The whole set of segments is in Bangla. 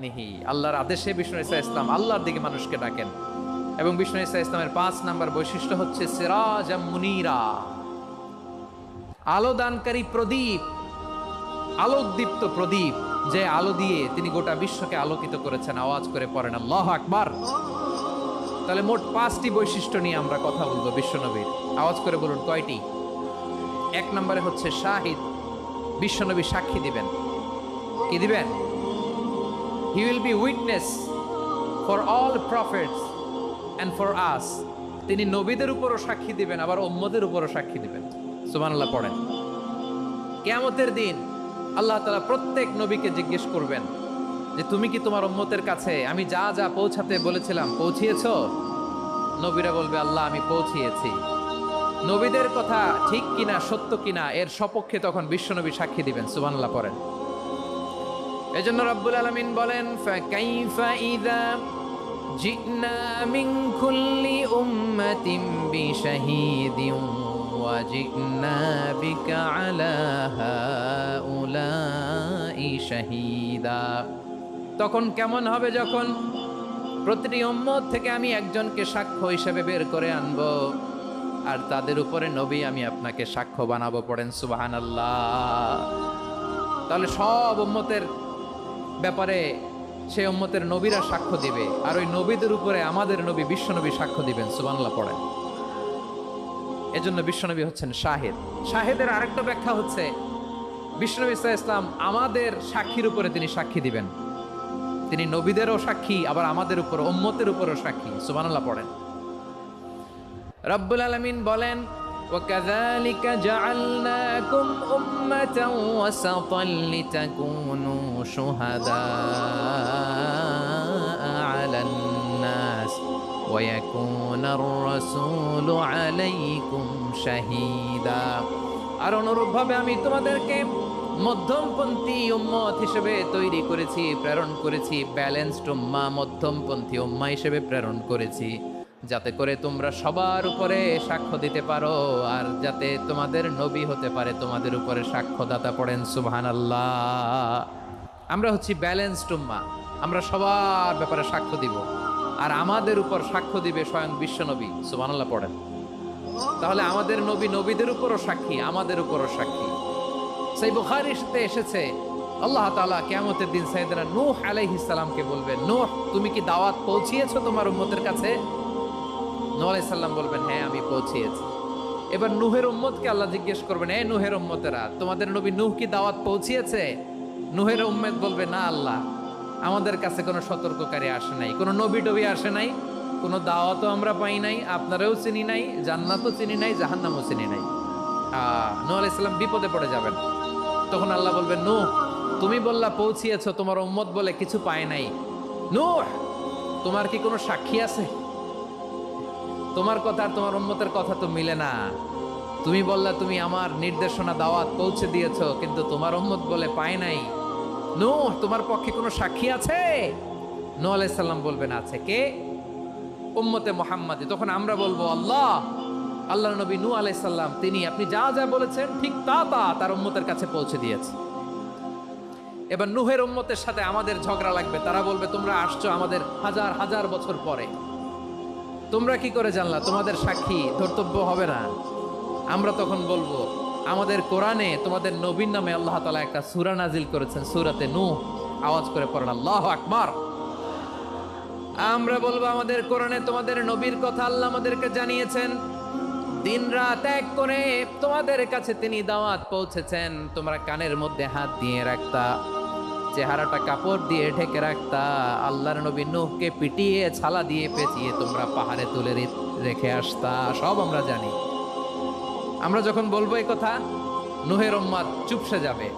আল্লাহর আদেশে বিষ্ণু ঈসা ইসলাম আল্লাহর দিকে মানুষকে ডাকেন। এবং বিষ্ণু ঈসা ইসলামের 5 নাম্বার বৈশিষ্ট্য হচ্ছে সিরাজাম মুনীরা, আলো দানকারী প্রদীপ, আলোকদীপ্ত প্রদীপ, যে আলো দিয়ে তিনি গোটা বিশ্বকে আলোকিত করেছেন। আওয়াজ করে পড়েন আল্লাহু আকবার। তাহলে মোট 5টি বৈশিষ্ট্য নিয়ে আমরা কথা বলবো বিশ্বনবীর। আওয়াজ করে বলুন কয়টি? 1 নম্বরে হচ্ছে শাহিদ, বিশ্বনবী সাক্ষী দিবেন। কি দিবেন? He will be witness for all prophets and for us. তিনি নবীদের উপরও সাক্ষী দিবেন, আবার উম্মতের উপরও সাক্ষী দিবেন। সুবহানাল্লাহ পড়েন। কিয়ামতের দিন আল্লাহ তাআলা প্রত্যেক নবীকে জিজ্ঞেস করবেন যে তুমি কি তোমার উম্মতের কাছে আমি যা যা পৌঁছাতে বলেছিলাম পৌঁছিয়েছো? নবীরা বলবে আল্লাহ আমি পৌঁছিয়েছি। নবীদের কথা ঠিক কিনা, সত্য কিনা, এর সপক্ষে তখন বিশ্বনবী সাক্ষী দিবেন। সুবহানাল্লাহ পড়েন। এজন্য রব্বুল আলামিন বলেন ফাকাইফা ইযা জিনা মিন কুল্লি উম্মাতিন বিশাহীদিন ওয়া জিনা বিকা আলা হাউলাই শাহীদা। তখন কেমন হবে যখন প্রতিটি উম্মত থেকে আমি একজনকে সাক্ষ্য হিসেবে বের করে আনবো, আর তাদের উপরে নবী আমি আপনাকে সাক্ষ্য বানাবো। পড়েন সুবহানাল্লাহ। তাহলে সব উম্মতের ব্যাপারে সেই উম্মতের নবীরা সাক্ষ্য দিবে, আর ওই নবীদের উপরে আমাদের নবী বিশ্বনবী সাক্ষ্য দিবেন। সুবহানাল্লাহ পড়েন। এজন্য বিশ্বনবী হচ্ছেন শাহিদ। শাহিদের আরেকটা ব্যাখ্যা হচ্ছে বিশ্বনবী সাল্লাল্লাহু আলাইহি ওয়াসাল্লাম আমাদের সাক্ষীর উপরে তিনি সাক্ষী দিবেন। তিনি নবীদেরও সাক্ষী, আবার আমাদের উপর উম্মতের উপরও সাক্ষী। সুবহানাল্লাহ পড়েন। রব্বুল আলামিন বলেন وَكَذَلِكَ جَعَلْنَاكُمْ أُمَّةً وَسَطًا لِتَكُونُوا شُهَدَاءَ عَلَى النَّاسِ وَيَكُونَ الرَّسُولُ عَلَيْكُمْ شَهِيدًا। আর অনুরূপভাবে আমি তোমাদেরকে মধ্যমপন্থী উম্মত হিসেবে তৈরি করেছি, প্রেরণ করেছি। ব্যালেন্সড উম্মাহ, মধ্যমপন্থী উম্মাহ হিসেবে প্রেরণ করেছি, যাতে করে তোমরা সবার উপরে সাক্ষ্য দিতে পারো, আর যাতে তোমাদের নবী হতে পারে তোমাদের উপরে সাক্ষ্যদাতা। পড়েন সুবহানাল্লাহ। আমরা হচ্ছি ব্যালেন্সড উম্মাহ, আমরা সবার ব্যাপারে সাক্ষ্য দিব, আর আমাদের উপর সাক্ষ্য দিবে স্বয়ং বিশ্বনবী। সুবহানাল্লাহ পড়েন। তাহলে আমাদের নবী নবীদের উপরও সাক্ষী, আমাদের উপরও সাক্ষী। সেই বুখারীতে এসেছে আল্লাহ তাআলা কিয়ামতের দিন সাইয়েদনা নূহ আলাইহিস সালামকে বলবেন, নূহ তুমি কি দাওয়াত পৌঁছিয়েছো তোমার উম্মতের কাছে? নূহ আলাইহিস সালাম বলবেন হ্যাঁ আমি পৌঁছিয়েছি। এবার নূহের উম্মতকে আল্লাহ জিজ্ঞেস করবেন, এ নূহের উম্মতেরা তোমাদের নবী নূহ কি দাওয়াত পৌঁছিয়েছে? নূহের উম্মত বলবে না আল্লাহ, আমাদের কাছে কোনো সতর্ককারী আসে নাই, কোনো নবী টবি আসে নাই, কোনো দাওয়াতও আমরা পাই নাই, আপনারাও চিনি নাই, জান্নাতও চিনি নাই, জাহান্নামও চিনি নাই। নূহ আলাইহিস সালাম বিপদে পড়ে যাবেন। তখন আল্লাহ বলবেন নূহ তুমি বললা পৌঁছিয়েছো, তোমার উম্মত বলে কিছু পায় নাই। নূহ তোমার কি কোনো সাক্ষী আছে? তোমার কথা আর তোমার উম্মতের কথা তো মিলে না। তুমি বললা তুমি আমার নির্দেশনা দাওয়াত পৌঁছে দিয়েছো, কিন্তু তোমার উম্মত বলে পায় নাই। নূহ তোমার পক্ষে কোনো সাক্ষী আছে? নূহ আলাইহিস সালাম বলবেন আছে। কে? উম্মতে মুহাম্মাদি। তখন আমরা বলবো আল্লাহ, আল্লাহর নবী নূহ আলাইহিস সালাম তিনি আপনি যা যা বলেছেন ঠিক তা তা তার উম্মতের কাছে পৌঁছে দিয়েছে। এবার নূহের উম্মতের সাথে আমাদের ঝগড়া লাগবে। তারা বলবে তোমরা আসছো আমাদের হাজার হাজার বছর পরে, তোমরা কি করে জানলা? তোমাদের সাক্ষী ধর্তব্য হবে না? আমরা তখন বলবো আমাদের কোরআনে তোমাদের নবীর নামে আল্লাহ তাআলা একটা সূরা নাজিল করেছেন, সূরাতে নূহ। আওয়াজ করে পড়েন আল্লাহু আকবার। আমরা বলবো আমাদের কোরআনে তোমাদের নবীর কথা আল্লাহ আমাদেরকে জানিয়েছেন, দিন রাত এক করে তোমাদের কাছে তিনি দাওয়াত পৌঁছেছেন। তোমরা কানের মধ্যে হাত দিয়ে রাখতা, চেহারাটা কাপড় দিয়ে ঢেকে রাখতা, আল্লাহর নবী নূহকে পিটিয়ে ছালা দিয়ে পেঁচিয়ে তোমরা পাহাড়ে তুলে রেখে আসতা। সব আমরা জানি। আমরা যখন বলবো এই কথা, নূহের উম্মত চুপসে যাবে।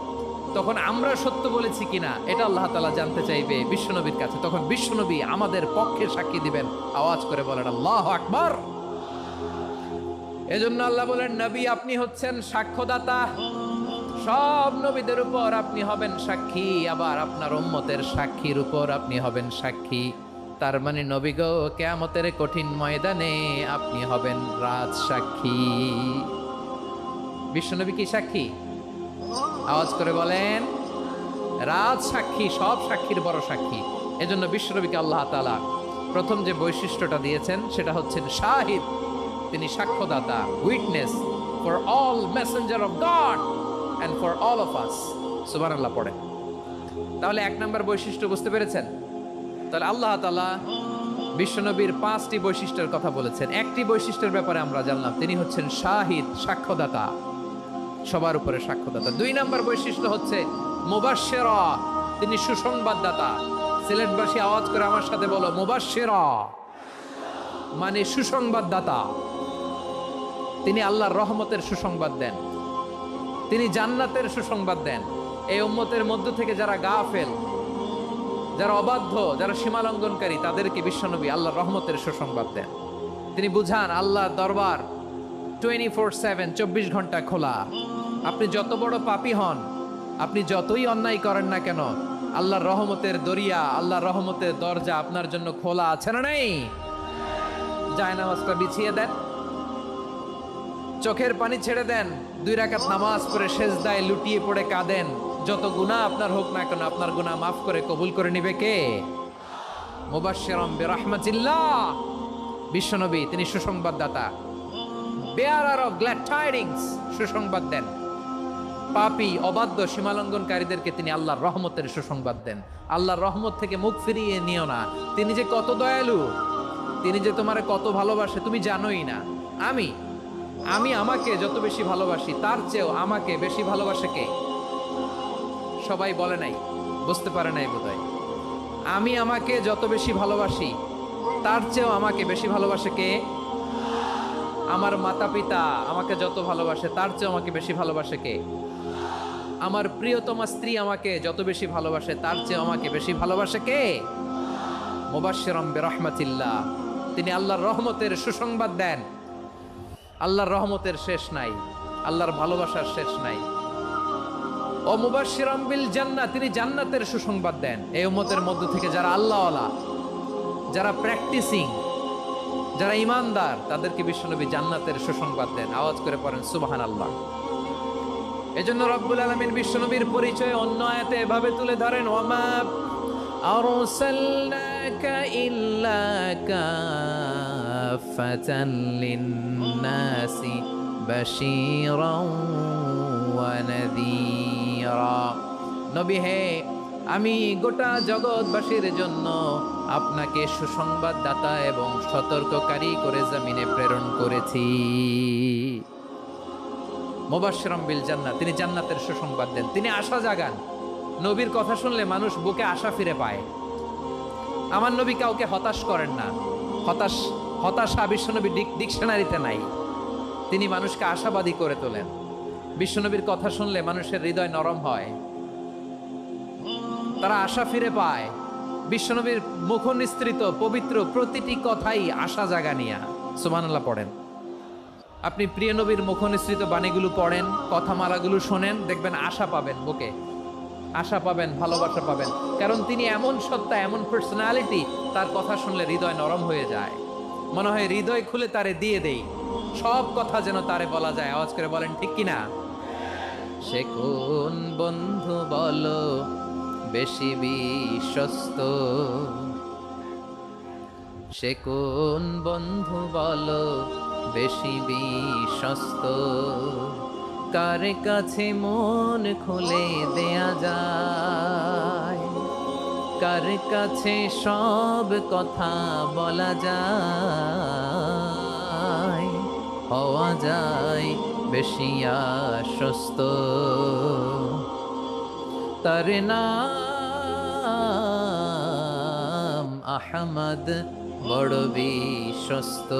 তখন আমরা সত্য বলেছি কিনা এটা আল্লাহ তাআলা জানতে চাইবে বিশ্বনবীর কাছে। তখন বিশ্বনবী আমাদের পক্ষে সাক্ষী দিবেন। আওয়াজ করে বলেন আল্লাহু আকবার। এজন্য আল্লাহ বলেন নবী আপনি হচ্ছেন সাক্ষ্যদাতা, সব নবীদের উপর আপনি হবেন সাক্ষী, আবার আপনার উম্মতের সাক্ষীর উপর আপনি হবেন সাক্ষী। তার মানে নবী গো কিয়ামতের কঠিন ময়দানে আপনি হবেন রাজ সাক্ষী। বিশ্বনবী কি সাক্ষী? আওয়াজ করে বলেন রাজ সাক্ষী, সব সাক্ষীর বড় সাক্ষী। এজন্য বিশ্বনবীকে আল্লাহ তাআলা প্রথম যে বৈশিষ্ট্যটা দিয়েছেন সেটা হচ্ছেন শাহিদ। তিনি সাক্ষ্যদাতা, witness for all messenger of God and for all of us. সুবহানাল্লাহ পড়ে। তাহলে এক নম্বর বৈশিষ্ট্য বুঝতে পেরেছেন? তাহলে আল্লাহ তাআলা বিশ্বনবীর 5টি বৈশিষ্ট্যের কথা বলেছেন। একটি বৈশিষ্ট্যের ব্যাপারে আমরা জানলাম, তিনি হচ্ছেন শাহিদ, সাক্ষ্যদাতা, সবার উপরে সাক্ষ্যদাতা। 2 নম্বর বৈশিষ্ট্য হচ্ছে মুবাশশিরা, তিনি সুসংবাদদাতা। সিলেটবাসী আওয়াজ করে আমার সাথে বলো, মুবাশশিরা মানে সুসংবাদদাতা। তিনি আল্লাহর রহমতের সুসংবাদ দেন, তিনি জান্নাতের সুসংবাদ দেন। এই উম্মতের মধ্য থেকে যারা গাফেল, যারা অবাধ্য, যারা সীমালঙ্ঘনকারী, তাদেরকে বিশ্বনবী আল্লাহর রহমতের সুসংবাদ দেন। তিনি বুঝান আল্লাহর দরবার 24/7, 24 ঘন্টা খোলা। আপনি যত বড় পাপী হন, আপনি যতই অন্যায় করেন না কেন, আল্লাহর রহমতের দরিয়া, আল্লাহর রহমতের দরজা আপনার জন্য খোলা আছে না নেই? জায়নামাজটা বিছিয়ে দেন, চোখের পানি ছেড়ে দেন, 2 রাকাত নামাজ পড়ে সেজদায় লুটিয়ে পড়ে কাঁদেন। যত গুনাহ আপনার হোক না কেন, আপনার গুনাহ মাফ করে কবুল করে নিবে কে? মুবাশশিরাম বিরাহমাতিল্লাহ। বিশ্বনবী তিনি সুসংবাদদাতা, বেয়ারার অফ গ্ল্যাড টাইডিংস, সুসংবাদ দেন। পাপী, অবাধ্য, সীমালঙ্ঘনকারীদেরকে তিনি আল্লাহর রহমতের সুসংবাদ দেন। আল্লাহর রহমত থেকে মুখ ফিরিয়ে নিও না। তিনি যে কত দয়ালু, তিনি যে তোমারে কত ভালোবাসে তুমি জানোই না। আমি আমাকে যত বেশি ভালোবাসি, তার চেয়েও আমাকে বেশি ভালোবাসে কে? সবাই বলে নাই, বুঝতে পারে নাই বোধহয়। আমি আমাকে যত বেশি ভালোবাসি, তার চেয়েও আমাকে বেশি ভালোবাসে কে? আমার মাতা পিতা আমাকে যত ভালোবাসে, তার চেয়েও আমাকে বেশি ভালোবাসে কে? আমার প্রিয়তমা স্ত্রী আমাকে যত বেশি ভালোবাসে, তার চেয়েও আমাকে বেশি ভালোবাসে কে? মুবাশশিরাম বিরাহমাতিল্লাহ, তিনি আল্লাহর রহমতের সুসংবাদ দেন। আল্লাহর রহমতের শেষ নাই, আল্লাহর ভালোবাসার শেষ নাই। ও মুবাশশিরাম বিল জান্নাহ, তিনি জান্নাতের সুসংবাদ দেন। এই উম্মতের মধ্য থেকে যারা আল্লাহওয়ালা, যারা প্র্যাকটিসিং, যারা ইমানদার, তাদেরকে বিশ্বনবী জান্নাতের সুসংবাদ দেন। আওয়াজ করে পড়েন সুবহানাল্লাহ। এজন্য রব্বুল আলামিন বিশ্বনবীর পরিচয় অন্য আয়াতে এভাবে তুলে ধরেন, ওয়ামা আরসালনাকা ইল্লা কাফাতান লিন্নাসি বাশীরাও ওয়া নাযীরা। নবী হে, আমি গোটা জগৎবাসীর জন্য আপনাকে সুসংবাদদাতা এবং সতর্ককারী করে জমিনে প্রেরণ করেছি। মুবাশশিরাম বিল জান্নাহ, তিনি জান্নাতের সুসংবাদ দেন, তিনি আশা জাগান। নবীর কথা শুনলে মানুষ বুকে আশা ফিরে পায়। আমার নবী কাউকে হতাশ করেন না। হতাশা বিশ্বনবীর ডিকশনারিতে নাই। তিনি মানুষকে আশাবাদী করে তোলেন। বিশ্বনবীর কথা শুনলে মানুষের হৃদয় নরম হয়, তারা আশা ফিরে পায়। বিশ্বনবীর মুখ নিঃসৃত পবিত্র প্রতিটি কথাই আশা জাগানিয়া। সুবহানাল্লাহ পড়েন। আপনি প্রিয় নবীর মুখ নিঃসৃত বাণীগুলো পড়েন, কথামালাগুলো শোনেন, দেখবেন আশা পাবেন, বুকে আশা পাবেন, ভালোবাসা পাবেন। কারণ তিনি এমন সত্তা, এমন পার্সোনালিটি, তার কথা শুনলে হৃদয় নরম হয়ে যায়। মনে হয় হৃদয় খুলে তারে দিয়ে দেই, সব কথা যেন তারে বলা যায়। আওয়াজ করে বলেন ঠিক কিনা? সে কোন বন্ধু বলো বেশি বিশ্বস্ত, সে কোন বন্ধু বলো বেশি বিশ্বস্ত, কার কাছে মন খুলে দেয়া যায়, কার কাছে সব কথা বলা যায়, হওয়া যায় বেশি আশ্বস্ত। তার নাম আহমদ, বড় বিশ্বস্ত।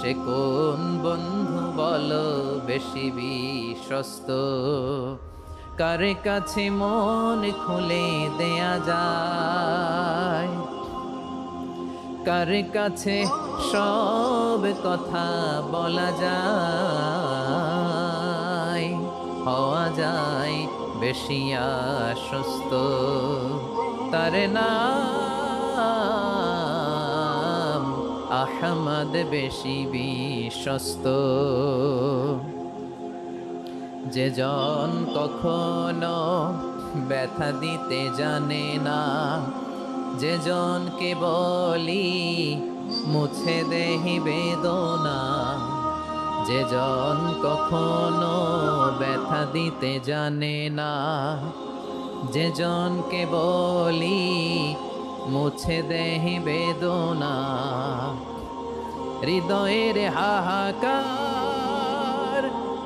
সে কোন বন্ধু বলো বেশি বিশ্বস্ত, কার কাছে মন খুলে দেয়া যায়, কার কাছে সব কথা বলা যায়, হওয়া যায় বেশি আশ্বস্ত। তার নাম আহমদ, বেশি বিশ্বস্ত। যে জন কখনো ব্যথা দিতে জানে না, যে জনকে বলি মুছে দেহি বেদনা, যে জন কখনো ব্যথা দিতে জানে না, যে জনকে বলি মুছে দেহি বেদনা, হৃদয়ের হাহাকার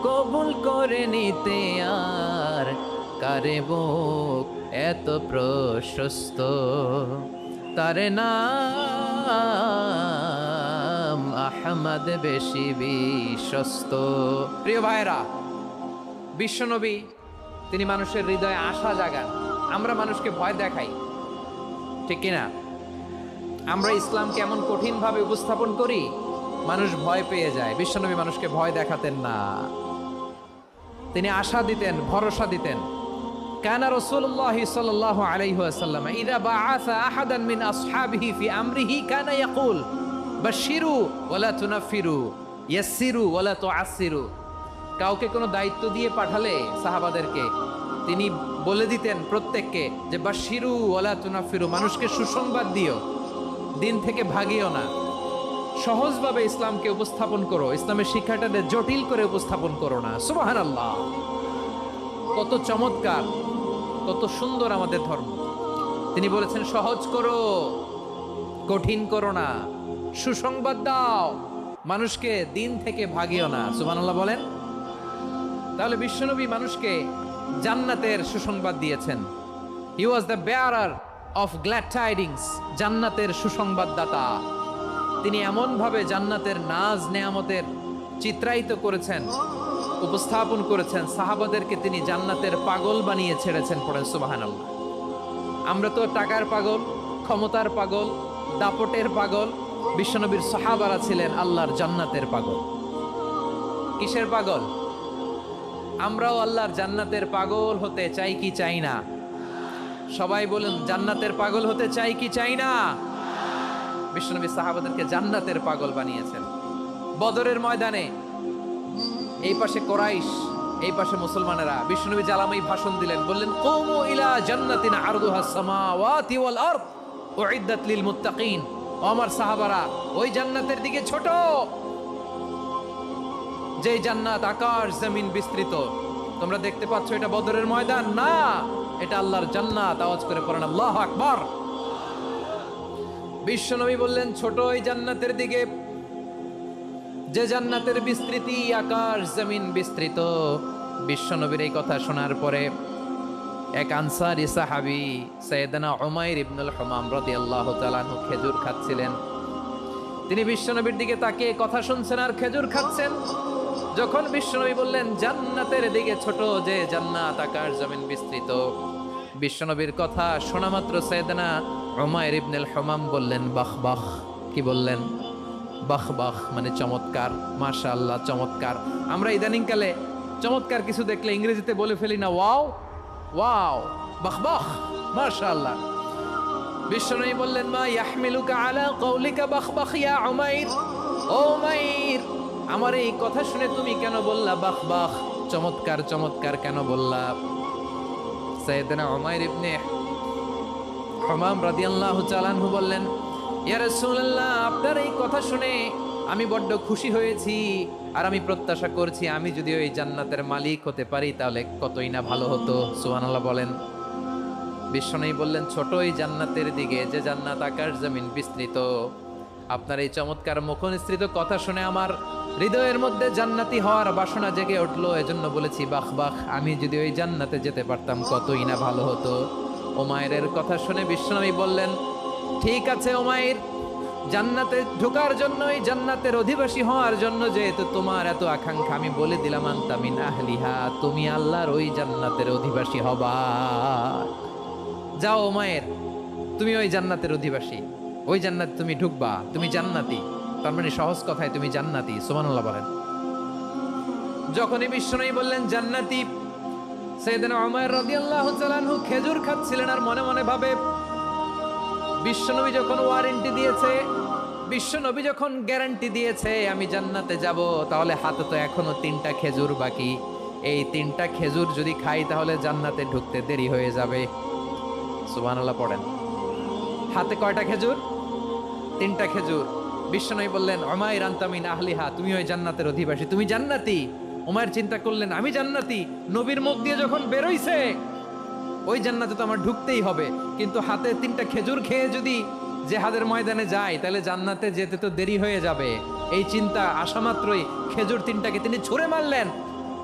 কবুল করে নিতে আর কারে বুক এত প্রশস্ত, তার নাম আহমদ বেশি বিশ্বস্ত। প্রিয় ভাইরা, বিশ্বনবী তিনি মানুষের হৃদয়ে আশা জাগান। আমরা মানুষকে ভয় দেখাই, ঠিক কিনা? আমরা ইসলামকে এমন কঠিনভাবে উপস্থাপন করি, মানুষ ভয় পেয়ে যায়। বিশ্বনবী মানুষকে ভয় দেখাতেন না, তিনি আশা দিতেন, ভরসা দিতেন। কানা রাসূলুল্লাহ সাল্লাল্লাহু আলাইহি ওয়াসাল্লাম ইযা বাআসা আহাদান মিন আসহাবিহি ফি আমরিহি কানা ইয়াকুল বাশশিরু ওয়ালা তুনাফিরু ইয়াসসিরু ওয়ালা তুআসসিরু। কাউকে কোনো দায়িত্ব দিয়ে পাঠালে সাহাবাদেরকে তিনি বলে দিতেন প্রত্যেককে যে বাশশিরু ওয়ালা তুনাফিরু, মানুষকে সুসংবাদ দিও, দিন থেকে ভাগিও না, সহজভাবে ইসলামকে উপস্থাপন করো, ইসলামের শিক্ষাটাকে জটিল করে উপস্থাপন করো না। সুবহানাল্লাহ, কত চমৎকার, কত সুন্দর আমাদের ধর্ম। তিনি বলেছেন সহজ করো, কঠিন করো না, সুসংবাদ দাও, মানুষকে দিন থেকে ভাগিও না। সুবহানাল্লাহ বলেন। তাহলে বিশ্বনবী মানুষকে জান্নাতের সুসংবাদ দিয়েছেন। He was the bearer of glad tidings, জান্নাতের সুসংবাদদাতা। তিনি এমনভাবে জান্নাতের নাজ নেয়ামতের চিত্রায়িত করেছেন, উপস্থাপন করেছেন, সাহাবাদেরকে তিনি জান্নাতের পাগল বানিয়ে ছেড়েছেন। পড়েন সুবহানাল্লাহ। আমরা তো টাকার পাগল, ক্ষমতার পাগল, দাপটের পাগল। বিশ্বনবীর সাহাবারা ছিলেন আল্লাহর জান্নাতের পাগল। কিসের পাগল? আমরাও আল্লাহর জান্নাতের পাগল হতে চাই কি চাই না? সবাই বলুন, জান্নাতের পাগল হতে চাই কি চাই না? বিশ্বনবী সাহাবাদেরকে জান্নাতের পাগল বানিয়েছেন। বদরের ময়দানে এই পাশে কোরাইশ, এই পাশে মুসলমানেরা। বিশ্বনবী জালামাই ভাষণ দিলেন, বললেন কুমু ইলা জান্নাতিন আরদুহাস সামাওয়াতি ওয়াল আরদ উইদ্দাত লিল মুত্তাকিন। ও আমার সাহাবারা, ওই জান্নাতের দিকে ছোট, যে জান্নাত আকাশ জমিন বিস্তৃত। তোমরা দেখতে পাচ্ছ এটা বদরের ময়দান না, এটা আল্লাহর জান্নাত। আওয়াজ করে পড়েন আল্লাহু আকবার। বিশ্বনবী বললেন ছোট ওই জান্নাতের দিকে, যে জান্নাতের বিস্তৃতি আকাশ জমিন বিস্তৃত। বিশ্বনবীর এই কথা শোনার পরে এক আনসারী সাহাবী সাইয়েদনা উমাইর ইবনুল হুমাম রাদিয়াল্লাহু তাআলা আনহু খেজুর খাচ্ছিলেন। তিনি বিশ্বনবীর দিকে তাকিয়ে কথা শুনছেন আর খেজুর খাচ্ছেন। যখন বিশ্বনবী বললেন জান্নাতের দিকে ছোট, যে জান্নাত আকাশ জমিন বিস্তৃত, বিশ্বনবীর কথা শোনা মাত্র সাইয়েদনা উমাইর ইবনুল হুমাম বললেন বাহ বাহ। কি বললেন? বাহ বাহ মানে চমৎকার, মাশাআল্লাহ চমৎকার। আমরা ইদানিং কালে চমৎকার কিছু দেখলে ইংরেজিতে বলে ফেলি না ওয়াও ওয়াও, বাহ বাহ, মাশাআল্লাহ। বিশ্বনবী বললেন মা ইয়াহমিলুকা আলা কওলিকা বাহ বাহ ইয়া উমাইর। ও উমাইর, আমার এই কথা শুনে তুমি কেন বললা বাহ বাহ, চমৎকার চমৎকার কেন বললা? সাইয়েদনা উমাইর ইবনে হুমাম রাদিয়াল্লাহু তাআলা আনহু বললেন ইয়া রাসূলুল্লাহ, আপনার এই কথা শুনে আমি বড্ড খুশি হয়েছি, আর আমি প্রত্যাশা করছি আমি যদি ওই জান্নাতের মালিক হতে পারি তাহলে কতই না ভালো হতো। সুবহানাল্লাহ বলেন। বিশ্বনবী বললেন ছোট ওই জান্নাতের দিকে, যে জান্নাত আকাশ জমিন বিস্তৃত। আপনার এই চমৎকার মুখনিসৃত কথা শুনে আমার হৃদয়ের মধ্যে জান্নাতি হওয়ার বাসনা জেগে উঠলো, এজন্য বলেছি বাহ বাহ, আমি যদি ওই জান্নাতে যেতে পারতাম কতই না ভালো হতো। উমাইরের কথা শুনে বিশ্বনবী বললেন ঠিক আছে উমাইর, জান্নাতে ঢোকার জন্য, এই জান্নাতের অধিবাসী হওয়ার জন্য যেহেতু তোমার এত আকাঙ্ক্ষা, আমি বলে দিলাম আনতা মিন আহলিহা, তুমি আল্লাহর ওই জান্নাতের অধিবাসী হবা। যাও উমাইর, তুমি ওই জান্নাতের অধিবাসী, ওই জান্নাতে তুমি ঢুকবা, তুমি জান্নাতি। তার মানে সহজ কথায় তুমি জান্নাতি। সুবহানাল্লাহ বলেন। যখনই বিশ্বনবী বললেন জান্নাতি, সাইয়েদনা উমাইর রাদিয়াল্লাহু তাআলা আনহু খেজুর খাচ্ছিলেন আর মনে মনে ভাবে বিশ্বনবী যখন ওয়ারেন্টি দিয়েছে, বিশ্বনবী যখন গ্যারান্টি দিয়েছে আমি জান্নাতে যাব, তাহলে হাতে তো এখনো 3টা খেজুর বাকি। এই 3টা খেজুর যদি খাই তাহলে জান্নাতে ঢুকতে দেরি হয়ে যাবে। সুবহানাল্লাহ পড়েন। হাতে কয়টা খেজুর? 3টা খেজুর। বিশ্বনবী বললেন, উমাইর আনতা মিন আহলিহা, তুমি ওই জান্নাতের অধিবাসী, তুমি জান্নাতি। উমাইর চিন্তা করলেন, আমি জান্নাতি, নবীর মুখ দিয়ে যখন বেরোইছে ওই জান্নাতে তো আমার ঢুকতেই হবে, কিন্তু হাতে 3টা খেজুর খেয়ে যদি জিহাদের ময়দানে যাই তাহলে জান্নাতে যেতে তো দেরি হয়ে যাবে। এই চিন্তা আসা মাত্রই খেজুর 3টাকে তিনি ছুঁড়ে মারলেন,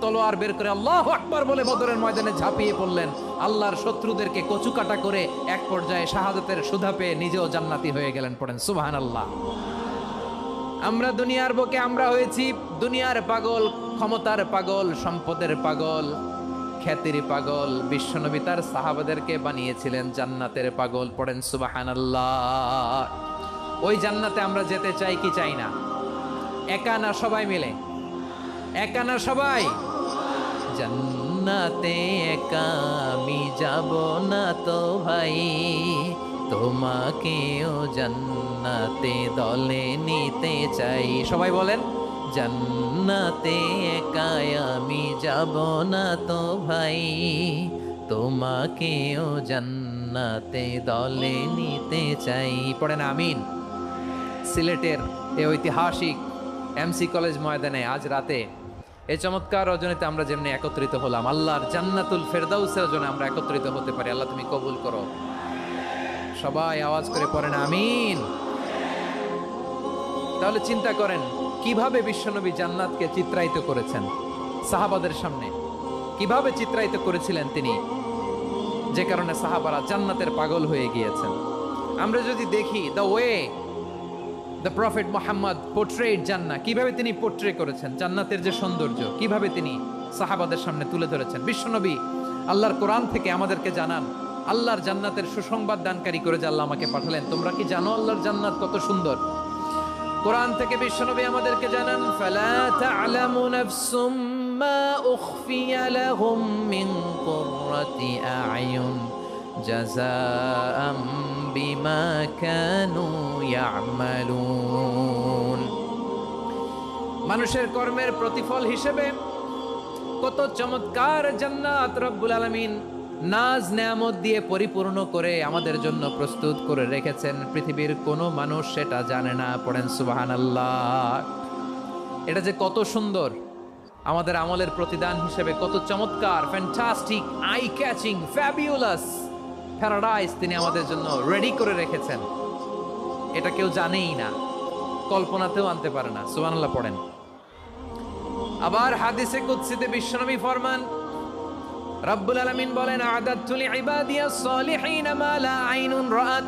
তলোয়ার বের করে আল্লাহু আকবার বলে বদরের ময়দানে ঝাঁপিয়ে পড়লেন। আল্লাহর শত্রুদেরকে কচুকাটা করে এক পর্যায়ে শাহাদাতের সুধা পেয়ে নিজেও জান্নাতি হয়ে গেলেন। পড়েন সুবহানাল্লাহ। আমরা দুনিয়ার বুকে আমরা হয়েছি দুনিয়ার পাগল, ক্ষমতার পাগল, সম্পদের পাগল, খ্যাতির পাগল। বিশ্বনবী তার সাহাবাদেরকে বানিয়েছিলেন জান্নাতের পাগল। পড়েন সুবহানাল্লাহ। ওই জান্নাতে আমরা যেতে চাই কি চাই না? একা না সবাই মিলে? একা না সবাই? জান্নাতে একা আমি যাব না তো ভাই, তোমাকেও জান্নাতে দলে নিতে চাই। সবাই বলেন, জান্নাতে একা আমি যাব না তো ভাই, তোমাকেও জান্নাতে দলে নিতে চাই। পড়েন আমিন। সিলেটের এই ঐতিহাসিক এমসি কলেজ ময়দানে আজ রাতে এই চমৎকার রজনীতে আমরা যেমনি একত্রিত হলাম, আল্লাহর জান্নাতুল ফেরদাউসের জন্য আমরা একত্রিত হতে পারি। আল্লাহ তুমি কবুল করো। সবাই আওয়াজ করে পড়েন আমিন। তাহলে চিন্তা করেন কিভাবে বিশ্বনবী জান্নাতকে চিত্রায়িত করেছেন সাহাবাদের সামনে, কিভাবে চিত্রায়িত করেছিলেন তিনি, যে কারণে সাহাবারা জান্নাতের পাগল হয়ে গিয়েছেন। আমরা যদি দেখি the way the prophet Muhammad portrait জান্নাত, কিভাবে তিনি পোর্ট্রে করেছেন জান্নাতের যে সৌন্দর্য, কিভাবে তিনি সাহাবাদের সামনে তুলে ধরেছেন। বিশ্বনবী আল্লাহর কোরআন থেকে আমাদেরকে জানান আল্লাহর জান্নাতের সুসংবাদ দানকারী করে যে আল্লাহ আমাকে পাঠালেন। তোমরা কি জানো আল্লাহর জান্নাত কত সুন্দর? কোরআন থেকে বিশ্বনবী আমাদেরকে জানান, ফালা তা'লামু নাফসুম মা উখফিয়া লাহুম মিন কুররাতি আ'য়ুন জাযাআম বিমা কানু ইয়া'মালুন। মানুষের কর্মের প্রতিফল হিসেবে কত চমৎকার জান্নাত রব্বুল আলামিন নাজ নেয়ামত দিয়ে পরিপূর্ণ করে আমাদের জন্য প্রস্তুত করে রেখেছেন। পৃথিবীর কোনো মানুষ সেটা জানে না। পড়েন সুবহানাল্লাহ। এটা যে কত সুন্দর, আমাদের আমলের প্রতিদান হিসেবে কত চমৎকার, fantastic, eye catching, fabulous paradise তিনি আমাদের জন্য রেডি করে রেখেছেন। এটা কেউ জানেই না, কল্পনাতেও আনতে পারে না। সুবহানাল্লাহ পড়েন। আবার হাদিসে কুদসিতে বিশ্বনবী ফরমান, রব্বুল আলামিন বলেন, আ'দাতু লিইবাদিয়াস সালিহিন মা লা আইনুন রাআত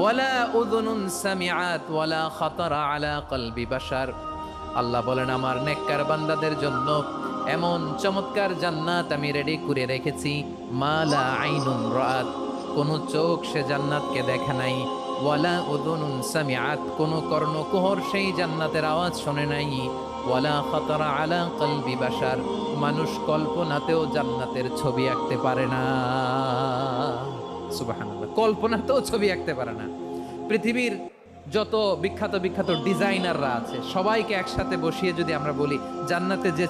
ওয়ালা উযুনুন সামিআত ওয়ালা খাতারা আলা কলবি বাশার। আল্লাহ বলেন, আমার নেককার বান্দাদের জন্য এমন চমৎকার জান্নাত আমি রেডি করে রেখেছি, মা লা আইনুন রাআত, কোন চোখ সে জান্নাতকে দেখে নাই, ওয়ালা উযুনুন সামিআত, কোন কর্ণকুহর সেই জান্নাতের আওয়াজ শোনে নাই, ওয়ালা খাতারা আলা কলবি বাশার, মানুষ কল্পনাতেও জান্নাতের ছবি আঁকতে পারে না। সুবহানাল্লাহ, কল্পনাতেও ছবি আঁকতে পারে না। পৃথিবীর যত বিখ্যাত বিখ্যাত ডিজাইনাররা আছে সবাইকে একসাথে বসিয়ে যদি আমরা বলি জান্নাতে যে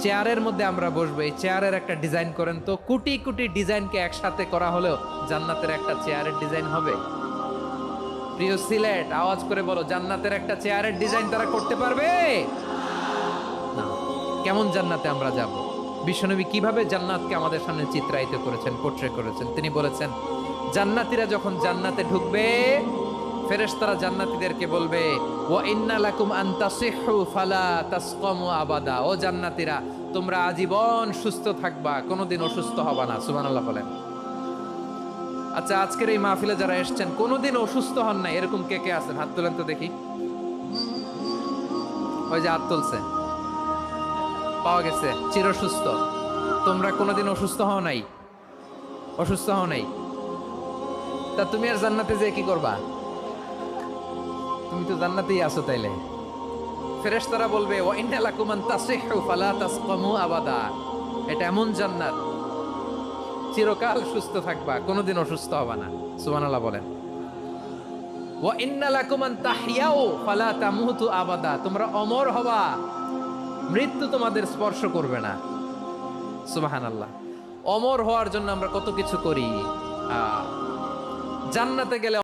চেয়ারের মধ্যে আমরা বসবো, এই চেয়ারের একটা ডিজাইন করেন তো, কোটি কোটি ডিজাইনকে একসাথে করা হলেও জান্নাতের একটা চেয়ারের ডিজাইন হবে? প্রিয় সিলেট, আওয়াজ করে বলো, জান্নাতের একটা চেয়ারের ডিজাইন তারা করতে পারবে না। কেমন জান্নাতে আমরা যাব? বিশ্বনবী কিভাবে জান্নাতকে আমাদের সামনে চিত্রায়িত করেছেন, পোর্ট্রে করেছেন। তিনি বলেছেন, জান্নাতীরা যখন জান্নাতে ঢুকবে ফেরেশতারা জান্নাতীদেরকে বলবে, ওয়া ইন্না লাকুম আন তাসিহু ফালা তাসকামু আবাদা, ও জান্নাতীরা তোমরা আজীবন সুস্থ থাকবা, কোনোদিন অসুস্থ হবা না। সুবহানাল্লাহ বলেন। আচ্ছা, আজকের এই মাহফিলে যারা এসেছেন কোনোদিন অসুস্থ হন না, এরকম কে কে আছেন? হাত তোলেন তো দেখি। ওই যে হাত তুলছে, পাওয়া গেছে, চির সুস্থ। তোমরা কোনোদিন অসুস্থ হও নাই? অসুস্থ হও নাই? তা তুমি আর জান্নাতে যেয়ে কি করবা? তুমি তো জান্নাতেই আছো। তাইলে ফেরেশতারা বলবে, ওয়া ইন্না লাকুম আন তাসিহু ফালা তাসকামু আবাদা, এটা এমন জান্নাত চিরকাল সুস্থ থাকবা, কোনোদিন অসুস্থ হবা না। সুবহানাল্লাহ বলেন। ওয়া ইন্না লাকুম আন তাহইয়াউ ফালা তামুতু আবাদা, তোমরা অমর হবা, মৃত্যু তোমাদের স্পর্শ করবে না। সুবহানাল্লাহ। অমর হওয়ার জন্য আমরা কত কিছু করি। জান্নাতে গেলে